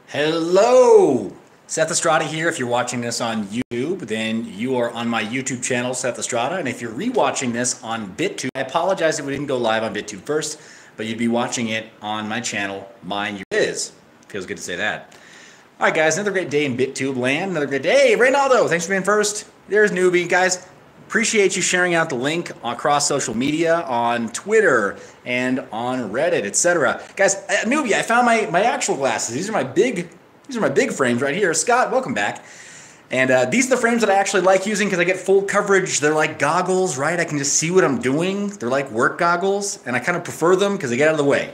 Hello! Seth Estrada here. If you're watching this on YouTube, then you are on my YouTube channel, Seth Estrada. And if you're rewatching this on BitTube, I apologize if we didn't go live on BitTube first, but you'd be watching it on my channel, mineyour.biz. Feels good to say that. All right, guys, another great day in BitTube land. Another great day. Hey, Reynaldo, thanks for being first. There's Newbie. Guys, appreciate you sharing out the link across social media, on Twitter, and on Reddit, etc. Guys, Newbie, I found my actual glasses. These are my big frames right here. Scott, welcome back. And these are the frames that I actually like using because I get full coverage. They're like goggles, right? I can just see what I'm doing. They're like work goggles, and I kind of prefer them because they get out of the way.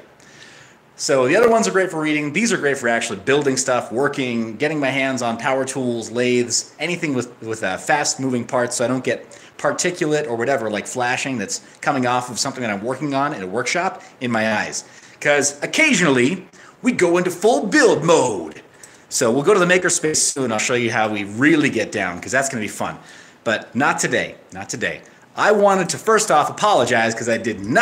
So the other ones are great for reading. These are great for actually building stuff, working, getting my hands on power tools, lathes, anything with fast-moving parts so I don't get particulate or whatever, like flashing that's coming off of something that I'm working on in a workshop in my eyes. Because occasionally, we go into full build mode. So we'll go to the makerspace soon. I'll show you how we really get down, because that's going to be fun. But not today. Not today. I wanted to first off apologize because I didn't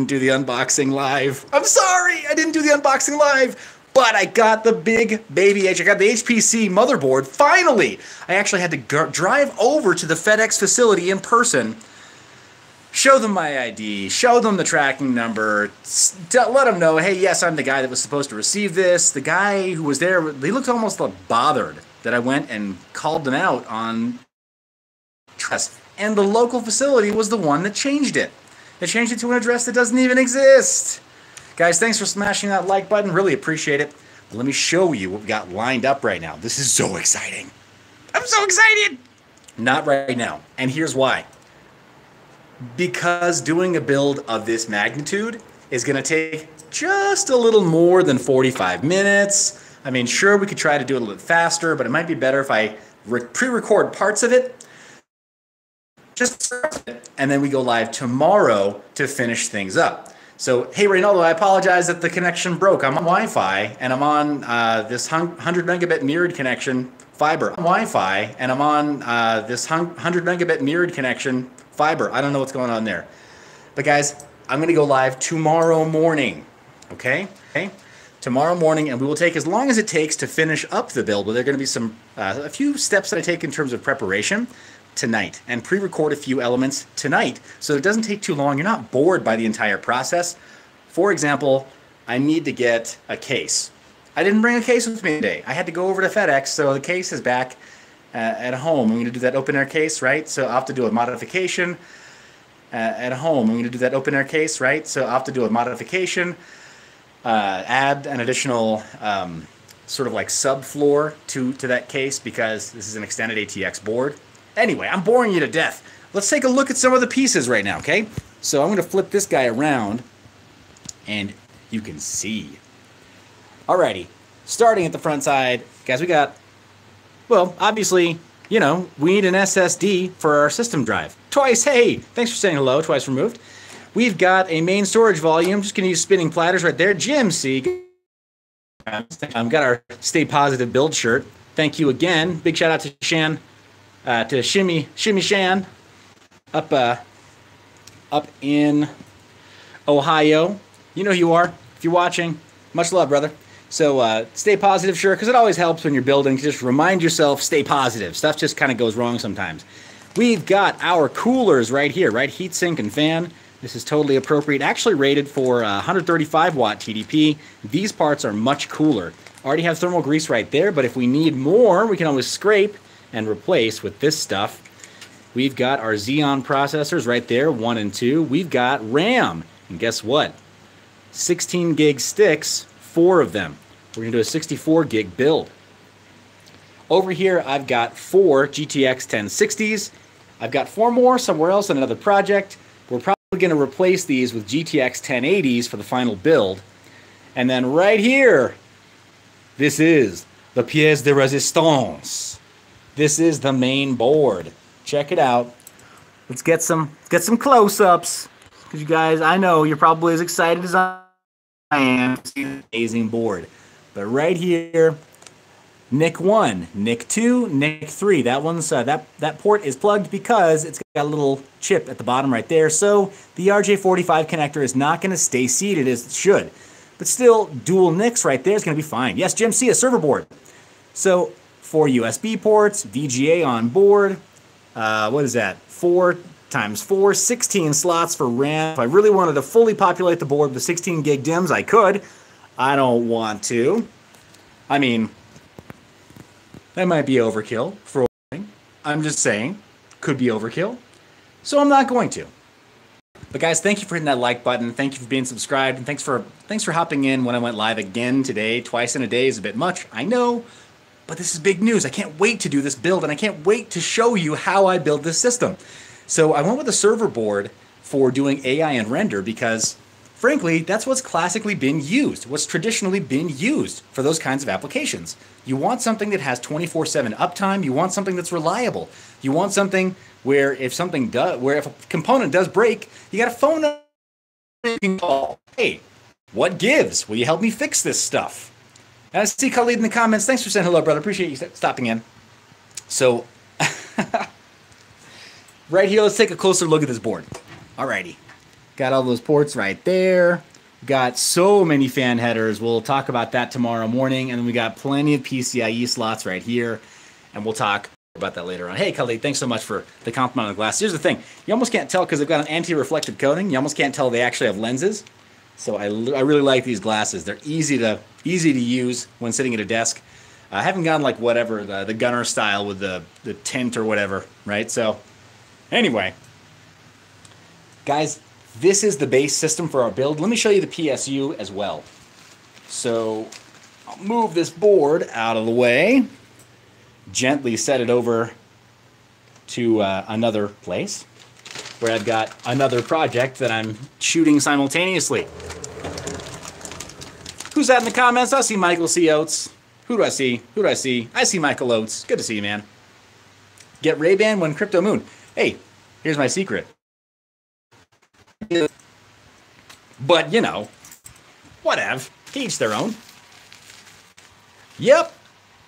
do the unboxing live. I'm sorry, I didn't do the unboxing live, but I got the big baby H. I got the HPC motherboard, finally. I actually had to drive over to the FedEx facility in person, show them my ID, show them the tracking number, let them know, hey, yes, I'm the guy that was supposed to receive this. The guy who was there, they looked almost like bothered that I went and called them out on trust. And the local facility was the one that changed it. They changed it to an address that doesn't even exist. Guys, thanks for smashing that like button. Really appreciate it. But let me show you what we got lined up right now. This is so exciting. I'm so excited. Not right now. And here's why. Because doing a build of this magnitude is going to take just a little more than 45 minutes. I mean, sure, we could try to do it a little bit faster, but it might be better if I pre-record parts of it. And then we go live tomorrow to finish things up. So, hey, Reynaldo, I apologize that the connection broke. I'm on Wi-Fi, and I'm on this 100 megabit mirrored connection fiber. Wi-Fi, and I'm on this 100 megabit mirrored connection fiber. I don't know what's going on there. But guys, I'm going to go live tomorrow morning, okay? Tomorrow morning, and we will take as long as it takes to finish up the build. But there are going to be a few steps that I take in terms of preparation tonight, and pre-record a few elements tonight so it doesn't take too long. You're not bored by the entire process. For example, I need to get a case. I didn't bring a case with me today. I had to go over to FedEx, so the case is back at home. I'm going to do that open air case, right? So I'll have to do a modification at home. I'm going to do that open air case, right? So I'll have to do a modification, add an additional sort of like subfloor to that case because this is an extended ATX board. Anyway, I'm boring you to death. Let's take a look at some of the pieces right now, okay? So I'm going to flip this guy around, and you can see. Alrighty, starting at the front side, guys, we got, well, obviously, you know, we need an SSD for our system drive. Twice, hey, thanks for saying hello, twice removed. We've got a main storage volume, just going to use spinning platters right there. Jim, see, I've got our Stay Positive build shirt. Thank you again. Big shout out to Shan. To Shimmy Shan up in Ohio. You know who you are if you're watching. Much love, brother. So stay positive, sure, because it always helps when you're building to just remind yourself, stay positive. Stuff just kind of goes wrong sometimes. We've got our coolers right here, right? Heatsink and fan. This is totally appropriate. Actually rated for 135 watt TDP. These parts are much cooler. Already have thermal grease right there, but if we need more, we can always scrape and replace with this stuff. We've got our Xeon processors right there, 1 and 2. We've got RAM, and guess what? 16 gig sticks, 4 of them. We're going to do a 64 gig build. Over here, I've got 4 GTX 1060s. I've got 4 more somewhere else in another project. We're probably going to replace these with GTX 1080s for the final build. And then right here, this is the pièce de résistance. This is the main board. Check it out. Let's get some close-ups. Because you guys, I know you're probably as excited as I am to see the amazing board. But right here, NIC 1, NIC 2, NIC 3. That one's that port is plugged because it's got a little chip at the bottom right there. So the RJ45 connector is not going to stay seated as it should. but still dual NICs right there is going to be fine. Yes, Jim C, a server board. So 4 USB ports, VGA on board. What is that? 4 times 4, 16 slots for RAM. If I really wanted to fully populate the board with 16 gig DIMMs, I could. I don't want to. I mean, that might be overkill for I'm just saying, could be overkill. So I'm not going to. But guys, thank you for hitting that like button. Thank you for being subscribed, and thanks for hopping in when I went live again today. Twice in a day is a bit much, I know, but this is big news. I can't wait to do this build, and I can't wait to show you how I build this system. So I went with a server board for doing AI and render because, frankly, that's what's classically been used, what's traditionally been used for those kinds of applications. You want something that has 24/7 uptime. You want something that's reliable. You want something where if a component does break, you got a phone number you can call. Hey, what gives? Will you help me fix this stuff? And I see Khalid in the comments. Thanks for saying hello, brother. Appreciate you stopping in. So, right here, let's take a closer look at this board. Alrighty. Got all those ports right there. Got so many fan headers. We'll talk about that tomorrow morning. And then we got plenty of PCIe slots right here. And we'll talk about that later on. Hey, Khalid, thanks so much for the compliment on the glass. Here's the thing. You almost can't tell because they've got an anti-reflective coating. You almost can't tell they actually have lenses. So I really like these glasses. They're easy to use when sitting at a desk. I haven't gone like whatever, the gunner style with the tint or whatever, right? So anyway, guys, this is the base system for our build. Let me show you the PSU as well. So I'll move this board out of the way, gently set it over to another place where I've got another project that I'm shooting simultaneously. Who's that in the comments? I see Michael C. Oates. Who do I see? Who do I see? I see Michael Oates. Good to see you, man. Get Ray-Ban when Crypto Moon. Hey, here's my secret. But, you know, whatever. Each their own. Yep.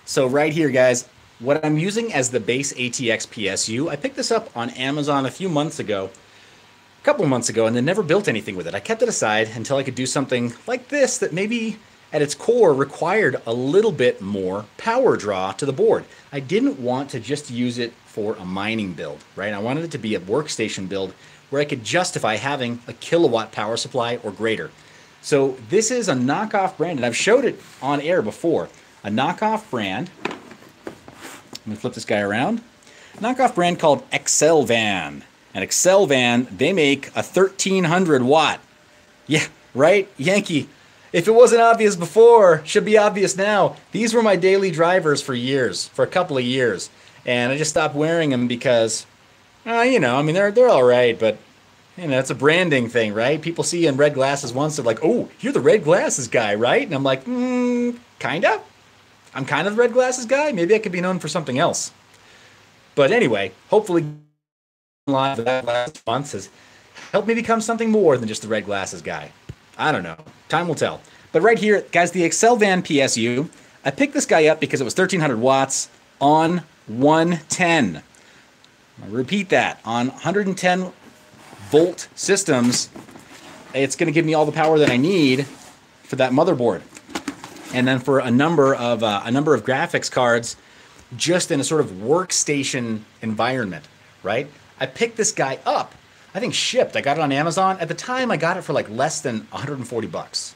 So right here, guys, what I'm using as the base ATX PSU, I picked this up on Amazon a couple of months ago, and then never built anything with it. I kept it aside until I could do something like this that maybe at its core required a little bit more power draw to the board. I didn't want to just use it for a mining build, right? I wanted it to be a workstation build where I could justify having a kilowatt power supply or greater. So this is a knockoff brand, and I've showed it on air before. A knockoff brand. Let me flip this guy around. A knockoff brand called Excelvan. And Excelvan, they make a 1300 watt. Yeah, right? Yankee. If it wasn't obvious before, should be obvious now. These were my daily drivers for years, for a couple of years. And I just stopped wearing them because, you know, I mean, they're all right, but, you know, it's a branding thing, right? People see you in red glasses once, they're like, oh, you're the red glasses guy, right? And I'm like, kinda. I'm kind of the red glasses guy. Maybe I could be known for something else. But anyway, hopefully live that last month has helped me become something more than just the red glasses guy. I don't know. Time will tell. But right here, guys, the Excelvan PSU, I picked this guy up because it was 1300 watts on 110. I repeat that. On 110 volt systems, it's going to give me all the power that I need for that motherboard. And then for a number of graphics cards, just in a sort of workstation environment, right? I picked this guy up. I think shipped. I got it on Amazon. At the time, I got it for like less than 140 bucks.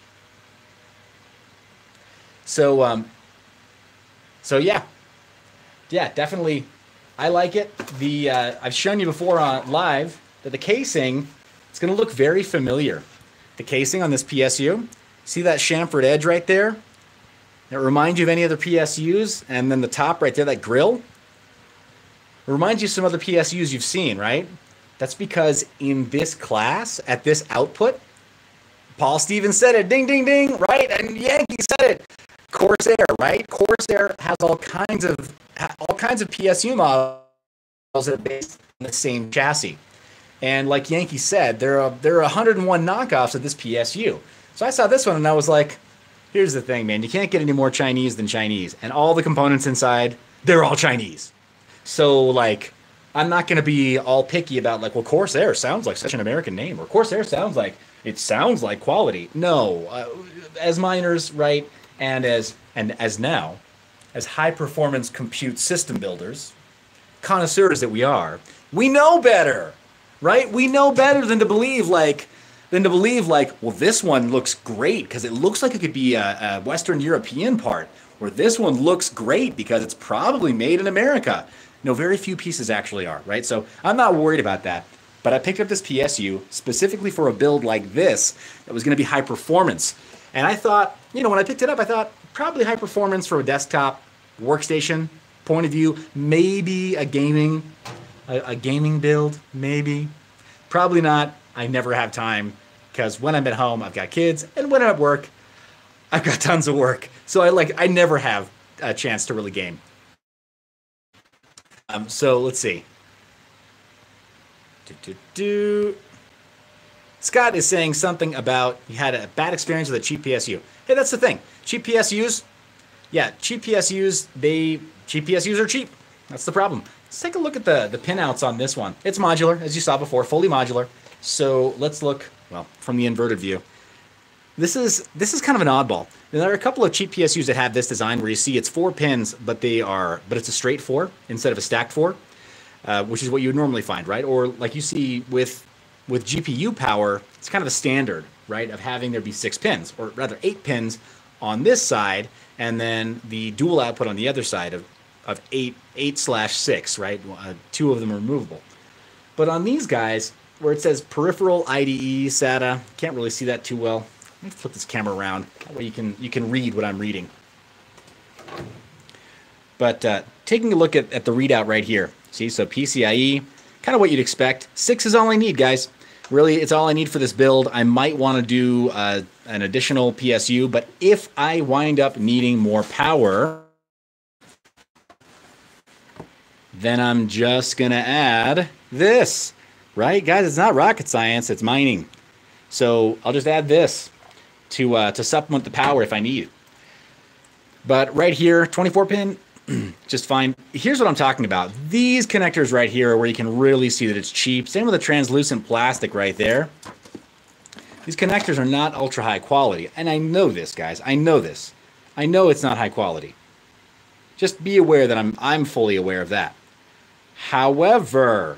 So, yeah, definitely, I like it. I've shown you before on live that the casing, it's going to look very familiar. The casing on this PSU, see that chamfered edge right there? It reminds you of any other PSUs, and then the top right there, that grill, it reminds you of some other PSUs you've seen, right? That's because in this class, at this output, Paul Stevens said it, ding, ding, ding, right? And Yankee said it. Corsair, right? Corsair has all kinds of PSU models that are based on the same chassis. And like Yankee said, there are 101 knockoffs of this PSU. So I saw this one and I was like, here's the thing, man. You can't get any more Chinese than Chinese. And all the components inside, they're all Chinese. So, like, I'm not going to be all picky about like, well, Corsair sounds like such an American name, or Corsair sounds like quality. No, as miners, right, and as now, as high performance compute system builders, connoisseurs that we know better, right? We know better than to believe like, well, this one looks great because it looks like it could be a Western European part, or this one looks great because it's probably made in America. No, very few pieces actually are, right? So I'm not worried about that. But I picked up this PSU specifically for a build like this that was going to be high performance. And I thought, when I picked it up, I thought probably high performance from a desktop workstation point of view, maybe a gaming build, maybe. Probably not. I never have time because when I'm at home, I've got kids, and when I'm at work, I've got tons of work. So I never have a chance to really game. So let's see. Scott is saying something about he had a bad experience with a cheap PSU. Hey, that's the thing. Cheap PSUs, cheap PSUs are cheap. That's the problem. Let's take a look at the pinouts on this one. It's modular, as you saw before, fully modular. So let's look, well, from the inverted view. This is kind of an oddball. There are a couple of cheap PSUs that have this design where you see it's 4 pins, but it's a straight 4 instead of a stacked 4, which is what you would normally find, right? Or like you see with GPU power, it's kind of a standard, right, of having there be 6 pins, or rather 8 pins on this side, and then the dual output on the other side of 8/6, right? 2 of them are removable. But on these guys, where it says peripheral IDE SATA, can't really see that too well. Let me flip this camera around. That way you can read what I'm reading. But taking a look at the readout right here. See, so PCIe, kind of what you'd expect. 6 is all I need, guys. Really, it's all I need for this build. I might want to do an additional PSU, but if I wind up needing more power, then I'm just going to add this. Right, guys? It's not rocket science. It's mining. So I'll just add this to supplement the power if I need. But right here, 24 pin, just fine. Here's what I'm talking about. These connectors right here are where you can really see that it's cheap. Same with the translucent plastic right there. These connectors are not ultra high quality. And I know this, guys. I know this. I know it's not high quality. Just be aware that I'm fully aware of that. However,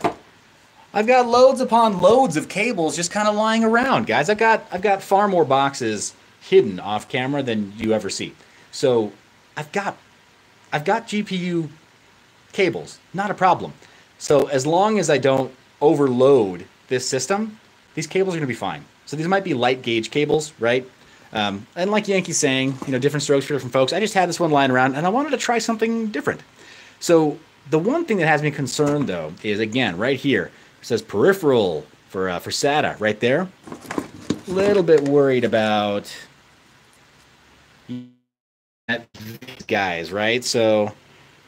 I've got loads upon loads of cables just kind of lying around, guys. I've got far more boxes hidden off camera than you ever see. So I've got GPU cables, not a problem. So as long as I don't overload this system, these cables are going to be fine. So these might be light gauge cables, right? And like Yankee's saying, different strokes for different folks. I just had this one lying around, and I wanted to try something different. So the one thing that has me concerned, though, is, again, right here. It says peripheral for SATA right there. A little bit worried about these guys, right? So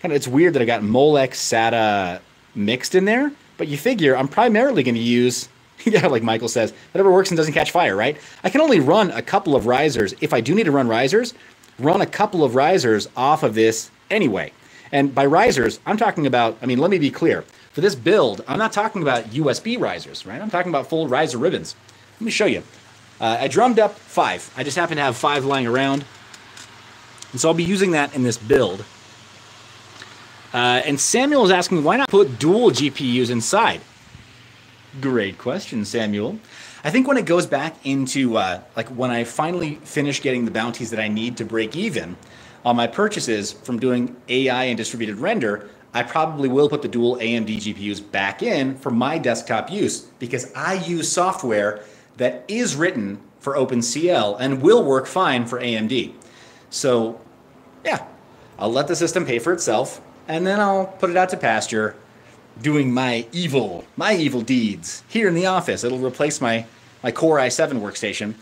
kind of it's weird that I got Molex SATA mixed in there, but you figure I'm primarily going to use, like Michael says, whatever works and doesn't catch fire, right? I can only run a couple of risers. If I do need to run risers, run a couple of risers off of this anyway. And by risers, I'm talking about, let me be clear. For this build, I'm not talking about USB risers, right? I'm talking about full riser ribbons. Let me show you. I drummed up 5. I just happen to have 5 lying around. And so I'll be using that in this build. And Samuel is asking, why not put dual GPUs inside? Great question, Samuel. I think when it goes back into, when I finally finish getting the bounties that I need to break even on my purchases from doing AI and distributed render, I probably will put the dual AMD GPUs back in for my desktop use because I use software that is written for OpenCL and will work fine for AMD. So, yeah, I'll let the system pay for itself, and then I'll put it out to pasture doing my evil deeds here in the office. It'll replace my Core i7 workstation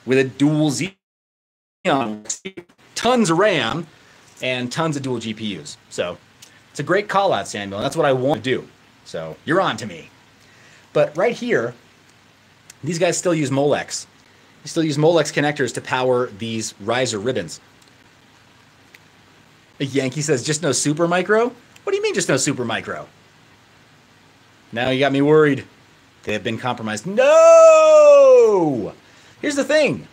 with a dual Xeon, tons of RAM, and tons of dual GPUs. So it's a great call out, Samuel. That's what I want to do. So you're on to me. But right here, these guys still use Molex. They still use Molex connectors to power these riser ribbons. A Yankee says, just no super micro? What do you mean just no super micro? Now you got me worried. They have been compromised. No! Here's the thing.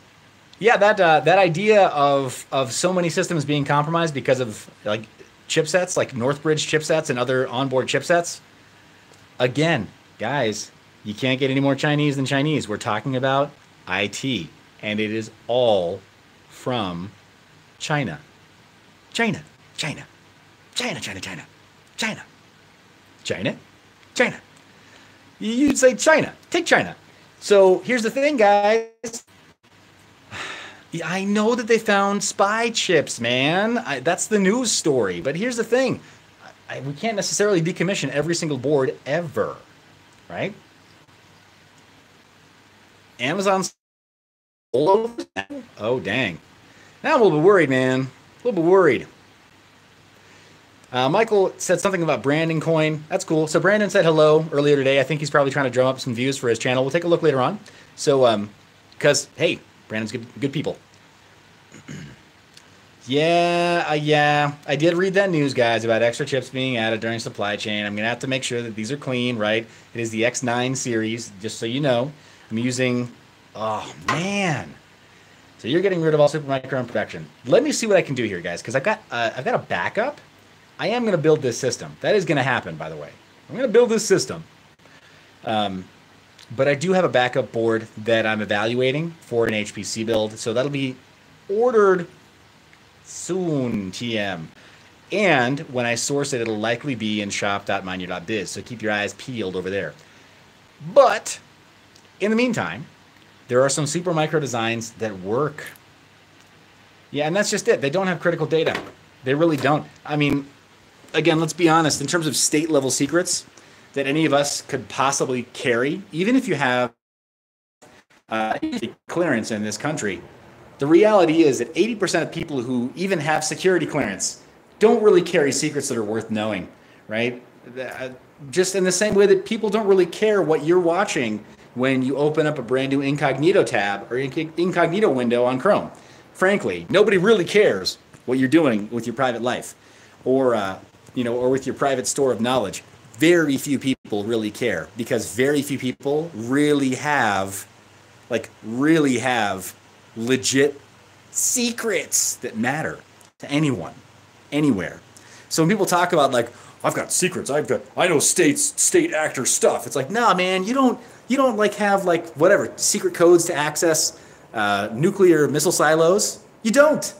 Yeah, that idea of so many systems being compromised because of like chipsets, like Northbridge chipsets and other onboard chipsets. Again, guys, you can't get any more Chinese than Chinese. We're talking about IT, and it is all from China. China, China, China, China, China, China, China, China. You'd say China. Take China. So here's the thing, guys. I know that they found spy chips, man. That's the news story. But here's the thing. We can't necessarily decommission every single board ever, right? Amazon's all over. Oh, dang. Now I'm a little bit worried, man. A little bit worried. Michael said something about branding coin. That's cool. So Brandon said hello earlier today. I think he's probably trying to drum up some views for his channel. We'll take a look later on. So, because, hey, Brandon's good people. Yeah. I did read that news, guys, about extra chips being added during supply chain. I'm going to have to make sure that these are clean, right? It is the X9 series, just so you know. I'm using, oh, man. So you're getting rid of all Supermicro in production. Let me see what I can do here, guys, because I've got a backup. I am going to build this system. That is going to happen, by the way. I'm going to build this system. But I do have a backup board that I'm evaluating for an HPC build. So that'll be ordered soon, TM. And when I source it, it'll likely be in shop.mineyour.biz. So keep your eyes peeled over there. But in the meantime, there are some Supermicro designs that work. Yeah, and that's just it. They don't have critical data. They really don't. I mean, again, let's be honest. In terms of state-level secrets that any of us could possibly carry, even if you have clearance in this country, the reality is that 80% of people who even have security clearance don't really carry secrets that are worth knowing, right? Just in the same way that people don't really care what you're watching when you open up a brand new incognito tab or incognito window on Chrome. Frankly, nobody really cares what you're doing with your private life or with your private store of knowledge. Very few people really care because very few people really have legit secrets that matter to anyone, anywhere. So when people talk about like, I've got secrets, I know state actor stuff. It's like, nah, man, you don't like have like whatever secret codes to access nuclear missile silos. You don't.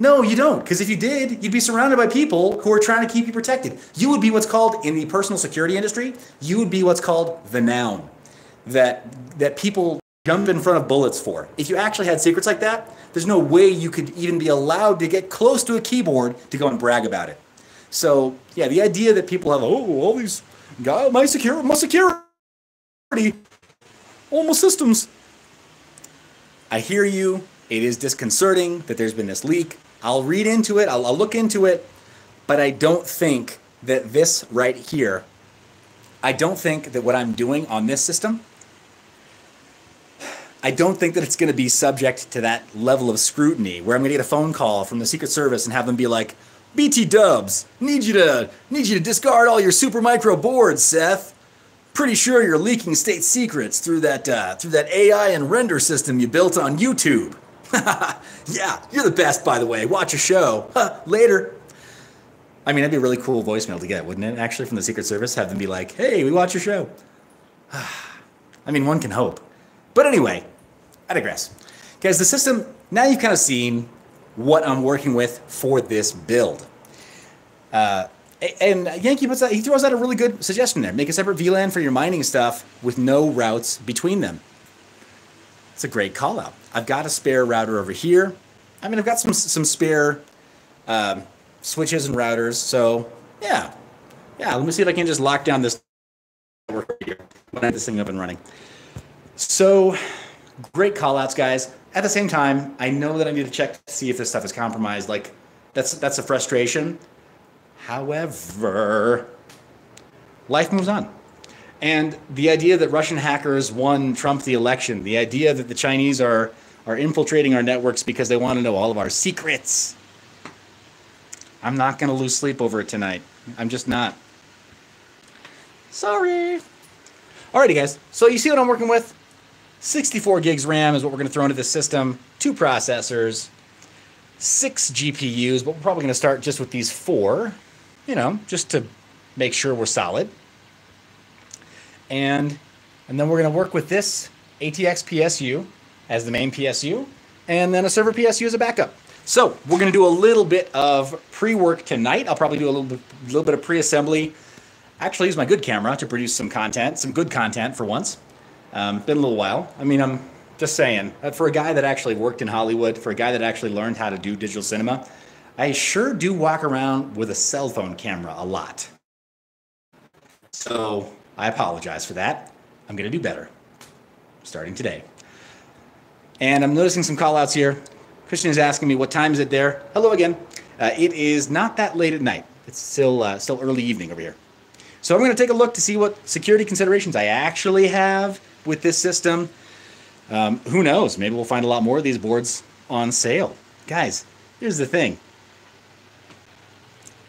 No, you don't. Because if you did, you'd be surrounded by people who are trying to keep you protected. You would be what's called, in the personal security industry, you would be what's called the noun that people jump in front of bullets for. If you actually had secrets like that, there's no way you could even be allowed to get close to a keyboard to go and brag about it. So, yeah, the idea that people have, all these guys, my security, all my systems. I hear you. It is disconcerting that there's been this leak. I'll read into it. I'll look into it. But I don't think that this right here, I don't think that what I'm doing on this system, I don't think that it's going to be subject to that level of scrutiny where I'm going to get a phone call from the Secret Service and have them be like, BT Dubs, need you to discard all your Supermicro boards, Seth. Pretty sure you're leaking state secrets through that AI and render system you built on YouTube. Yeah, you're the best, by the way. Watch a show. Later. I mean, that'd be a really cool voicemail to get, wouldn't it? Actually, from the Secret Service, have them be like, hey, we watch your show. I mean, one can hope. But anyway, I digress. Guys, the system, now you've kind of seen what I'm working with for this build. And Yankee he throws out a really good suggestion there. Make a separate VLAN for your mining stuff with no routes between them. It's a great call out. I've got a spare router over here. I mean, I've got some spare switches and routers. So yeah, let me see if I can just lock down this network here when I have this thing up and running. So great call outs, guys. At the same time, I know that I need to check to see if this stuff is compromised. Like that's a frustration. However, life moves on. And the idea that Russian hackers won Trump the election, the idea that the Chinese are infiltrating our networks because they want to know all of our secrets. I'm not going to lose sleep over it tonight. I'm just not. Sorry. Alrighty, guys. So you see what I'm working with? 64 gigs RAM is what we're going to throw into this system. 2 processors, 6 GPUs, but we're probably going to start just with these 4, you know, just to make sure we're solid. And then we're going to work with this ATX PSU as the main PSU, and then a server PSU as a backup. So we're going to do a little bit of pre-work tonight. I'll probably do a little bit of pre-assembly. Actually use my good camera to produce some content, some good content for once. Been a little while. I mean, I'm just saying, for a guy that actually worked in Hollywood, for a guy that actually learned how to do digital cinema, I sure do walk around with a cell phone camera a lot. So I apologize for that. I'm going to do better starting today. And I'm noticing some call outs here. Christian is asking me, what time is it there? Hello again. It is not that late at night. It's still early evening over here. So I'm going to take a look to see what security considerations I actually have with this system. Who knows? Maybe we'll find a lot more of these boards on sale. Guys, here's the thing.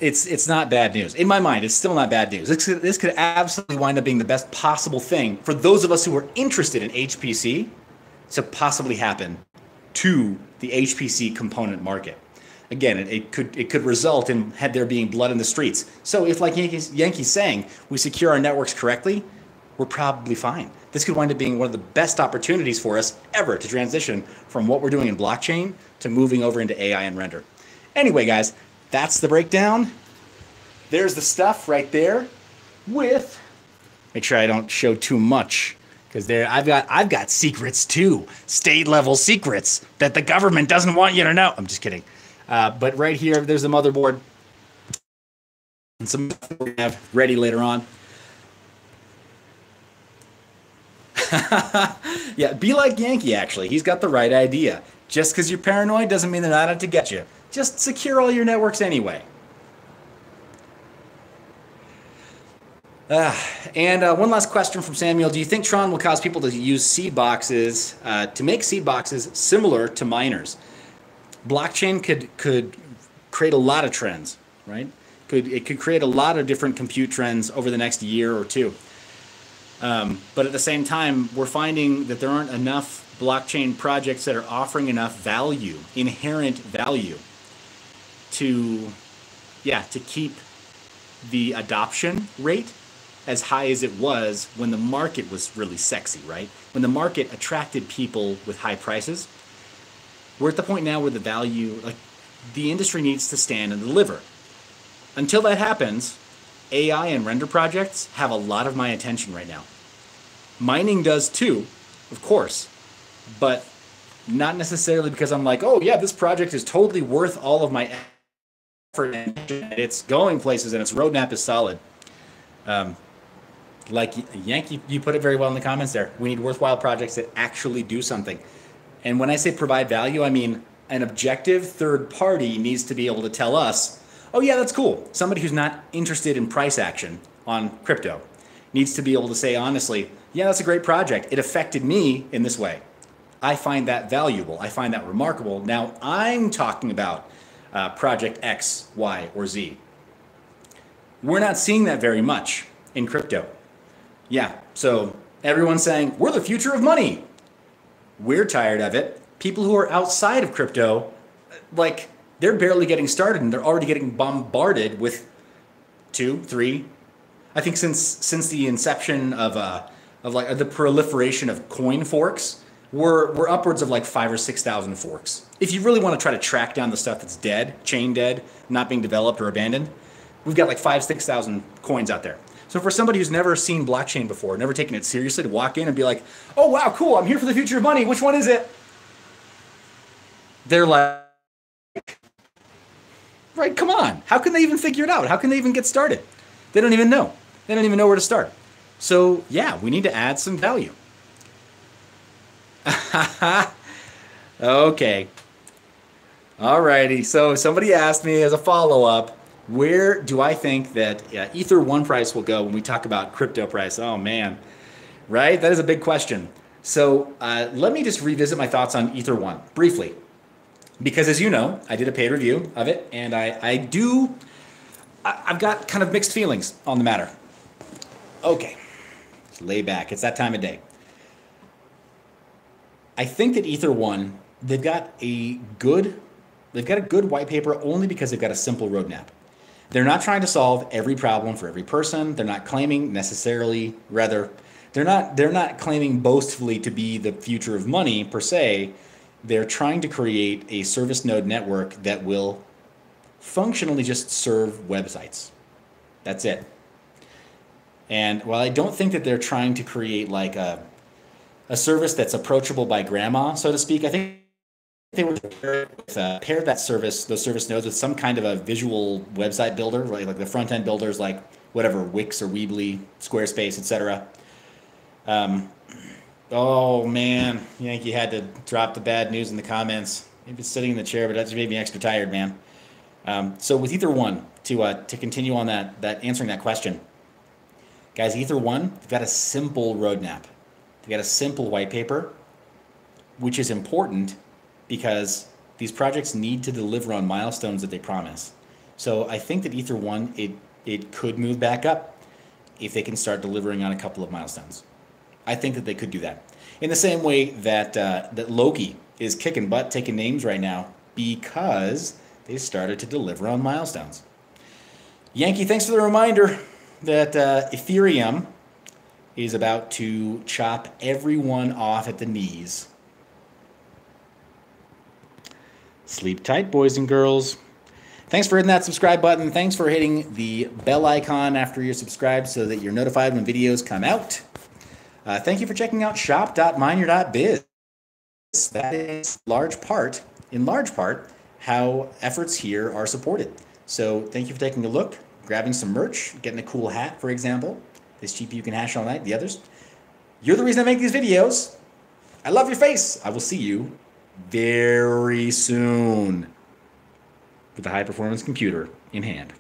It's not bad news. In my mind, it's still not bad news. This could absolutely wind up being the best possible thing for those of us who are interested in HPC to possibly happen to the HPC component market. Again, it could result in there being blood in the streets. So if, like Yankee's saying, we secure our networks correctly, we're probably fine. This could wind up being one of the best opportunities for us ever to transition from what we're doing in blockchain to moving over into AI and render. Anyway, guys, that's the breakdown. There's the stuff right there with, make sure I don't show too much, because I've got secrets too, state level secrets that the government doesn't want you to know. I'm just kidding. But right here, there's the motherboard and some stuff we're gonna have ready later on. Yeah, be like Yankee, actually. He's got the right idea. Just because you're paranoid doesn't mean they're not out to get you. Just secure all your networks anyway. And one last question from Samuel. Do you think Tron will cause people to use seed boxes, to make seed boxes similar to miners? Blockchain could create a lot of trends, right? It could create a lot of different compute trends over the next year or two. But at the same time, we're finding that there aren't enough blockchain projects that are offering enough value, inherent value, to keep the adoption rate as high as it was when the market was really sexy, right? When the market attracted people with high prices. We're at the point now where the value, like the industry needs to stand and deliver. Until that happens, AI and render projects have a lot of my attention right now. Mining does too, of course, but not necessarily because I'm like, oh yeah, this project is totally worth all of my effort and it's going places and its roadmap is solid. Like Yankee, you put it very well in the comments there. We need worthwhile projects that actually do something. And when I say provide value, I mean an objective third party needs to be able to tell us, oh yeah, that's cool. Somebody who's not interested in price action on crypto needs to be able to say honestly, yeah, that's a great project. It affected me in this way. I find that valuable. I find that remarkable. Now I'm talking about project X, Y, or Z. We're not seeing that very much in crypto. Yeah, so everyone's saying, we're the future of money. We're tired of it. People who are outside of crypto, like, they're barely getting started and they're already getting bombarded with 2, 3. I think since the inception of the proliferation of coin forks, we're upwards of like 5,000 or 6,000 forks. If you really want to try to track down the stuff that's dead, chain dead, not being developed or abandoned, we've got like 5,000, 6,000 coins out there. So for somebody who's never seen blockchain before, never taken it seriously, to walk in and be like, oh wow, cool, I'm here for the future of money, which one is it? They're like, right, come on. How can they even figure it out? How can they even get started? They don't even know. They don't even know where to start. So yeah, we need to add some value. Okay. Alrighty, so somebody asked me as a follow-up, where do I think that Ether 1 price will go when we talk about crypto price? Oh man, right? That is a big question. So let me just revisit my thoughts on Ether 1 briefly. Because as you know, I did a paid review of it, and I've got kind of mixed feelings on the matter. Okay, let's lay back. It's that time of day. I think that Ether One, they've got a good white paper only because they've got a simple roadmap. They're not trying to solve every problem for every person. They're not claiming necessarily, rather, they're not claiming boastfully to be the future of money per se. They're trying to create a service node network that will functionally just serve websites. That's it. And while I don't think that they're trying to create like a service that's approachable by grandma, so to speak, I think they would pair that service, those service nodes, with some kind of a visual website builder, right? Like the front end builders, like whatever Wix or Weebly, Squarespace, etc. Oh man, Yankee had to drop the bad news in the comments. Maybe it's sitting in the chair, but that just made me extra tired, man. So with Ether One, to continue on that answering that question, guys, Ether One, they've got a simple roadmap. They've got a simple white paper, which is important because these projects need to deliver on milestones that they promise. So I think that Ether One, it could move back up if they can start delivering on a couple of milestones. I think that they could do that. In the same way that that Loki is kicking butt, taking names right now because they started to deliver on milestones. Yankee, thanks for the reminder that Ethereum is about to chop everyone off at the knees. Sleep tight, boys and girls. Thanks for hitting that subscribe button. Thanks for hitting the bell icon after you're subscribed so that you're notified when videos come out. Thank you for checking out shop.mineyour.biz. That is in large part, how efforts here are supported. So thank you for taking a look, grabbing some merch, getting a cool hat, for example. This GPU can hash all night, the others. You're the reason I make these videos. I love your face. I will see you very soon with a high-performance computer in hand.